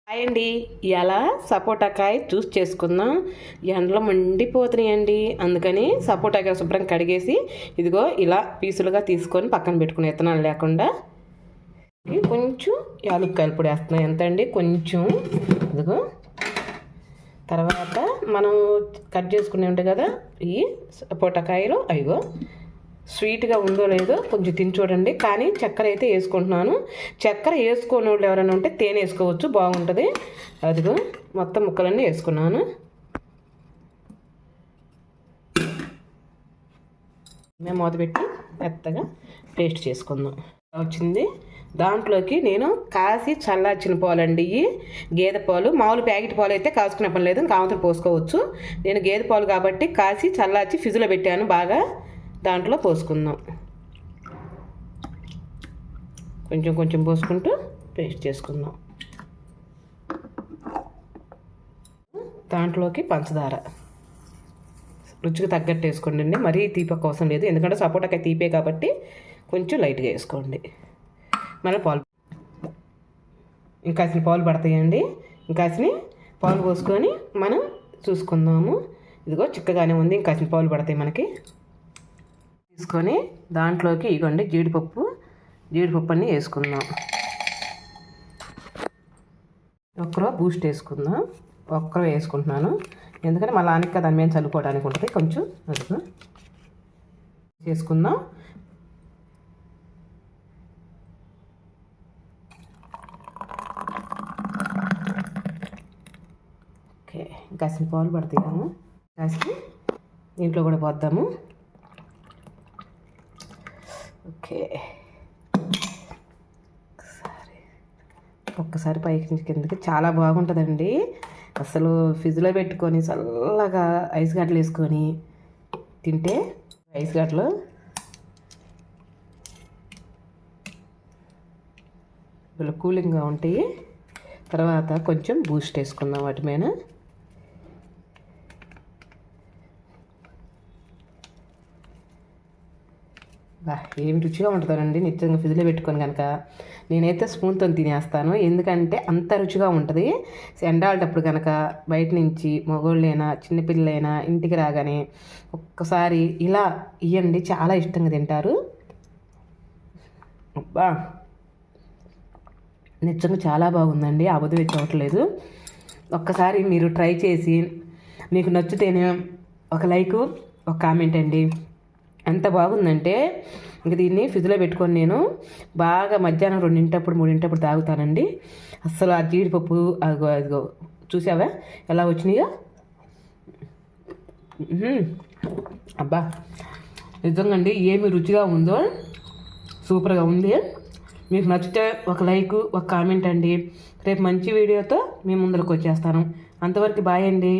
Hi అండి. ఇలా సపోటాకాయ juice చేసుకుందాం. ఎండలో మండిపోతున్నాయండి, అందుకని సపోటాకాయ శుభ్రం కడిగేసి ఇదిగో ఇలా పీసులుగా తీసుకొని పక్కన పెట్టుకుని విత్తనాలు లేకుండా కొంచెం యాలక్కాయల పొడి వేస్తున్నాం. ఎంత అండి? కొంచెం. ఇదిగో తర్వాత మనం కట్ చేసుకునే ఉంటాయి కదా ఈ సపోటాకాయలు, అయ్యో స్వీట్గా ఉందో లేదో కొంచెం తిని చూడండి. కానీ చక్కెర అయితే వేసుకుంటున్నాను. చక్కెర వేసుకోని వాళ్ళు ఎవరైనా ఉంటే తేనె వేసుకోవచ్చు, బాగుంటుంది. అదిగో మొత్తం ముక్కలన్నీ వేసుకున్నాను. మేము మూతపెట్టి మెత్తగా పేస్ట్ చేసుకుందాం. వచ్చింది. దాంట్లోకి నేను కాసి చల్లార్చిన పాలండి, ఇవి గేదె పాలు. మామూలు ప్యాకెట్ పాలు అయితే కాసుకునే పని లేదు, కావతలు పోసుకోవచ్చు. నేను గేదె పాలు కాబట్టి కాసి చల్లార్చి ఫ్రిడ్జ్లో పెట్టాను. బాగా దాంట్లో పోసుకుందాం. కొంచెం కొంచెం పోసుకుంటూ పేస్ట్ చేసుకుందాం. దాంట్లోకి పంచదార రుచికి తగ్గట్టు వేసుకోండి అండి, మరీ తీపి కోసం లేదు, ఎందుకంటే సపోటాకాయ తీపే కాబట్టి కొంచెం లైట్గా వేసుకోండి. మళ్ళీ పాలు ఇంకాసిన పాలు పడతాయండి. ఇంకాసిన పాలు పోసుకొని మనం చూసుకుందాము. ఇదిగో చిక్కగానే ఉంది, ఇంకాసిన పాలు పడతాయి మనకి. తీసుకొని దాంట్లోకి ఇగోండి జీడిపప్పు అన్నీ వేసుకుందాం. ఒక్కరో బూస్ట్ వేసుకుందాం. ఒక్కరో వేసుకుంటున్నాను, ఎందుకంటే మళ్ళీ ఆనక దాని మీద చల్లుకోవడానికి ఉంటుంది. కొంచెం అదిగో చేసుకుందాం. ఓకే, కాసిన పాలు పడతాము. కాసి దీంట్లో కూడా పోద్దాము. ఓకే, ఒక్కసారి పైకి నుంచి కిందకి చాలా బాగుంటుందండి. అసలు ఫ్రిడ్జ్లో పెట్టుకొని చల్లగా ఐస్ గడ్డలు వేసుకొని తింటే ఐస్ గడ్డలు ఇలా కూలింగ్గా ఉంటాయి. తర్వాత కొంచెం బూస్ట్ వేసుకుందాం వాటి మీద. ఏమి రుచిగా ఉంటుందండి నిజంగా ఫ్రిడ్జ్లో పెట్టుకొని కనుక. నేనైతే స్పూన్తో తినేస్తాను, ఎందుకంటే అంత రుచిగా ఉంటుంది. ఎండాలేటప్పుడు కనుక బయట నుంచి మగోళ్ళైనా చిన్నపిల్లలైనా ఇంటికి రాగానే ఒక్కసారి ఇలా ఇవ్వండి, చాలా ఇష్టంగా తింటారు. అబ్బా నిజంగా చాలా బాగుందండి, అబద్ధం చెప్పట్లేదు. ఒక్కసారి మీరు ట్రై చేసి మీకు నచ్చితేనే ఒక లైక్, ఒక కామెంట్ అండి. ఎంత బాగుందంటే ఇంక దీన్ని ఫ్రిడ్జ్లో పెట్టుకొని నేను బాగా మధ్యాహ్నం 2 3 తాగుతానండి. అస్సలు ఆ జీడిపప్పు అదిగో చూసావా ఎలా వచ్చినాయో. అబ్బా నిజంగా అండి ఏమి రుచిగా ఉందో, సూపర్గా ఉంది. మీకు నచ్చితే ఒక లైక్, ఒక కామెంట్ అండి. రేపు మంచి వీడియోతో మీ ముందరకు వచ్చేస్తాను. అంతవరకు బాయ్ అండి.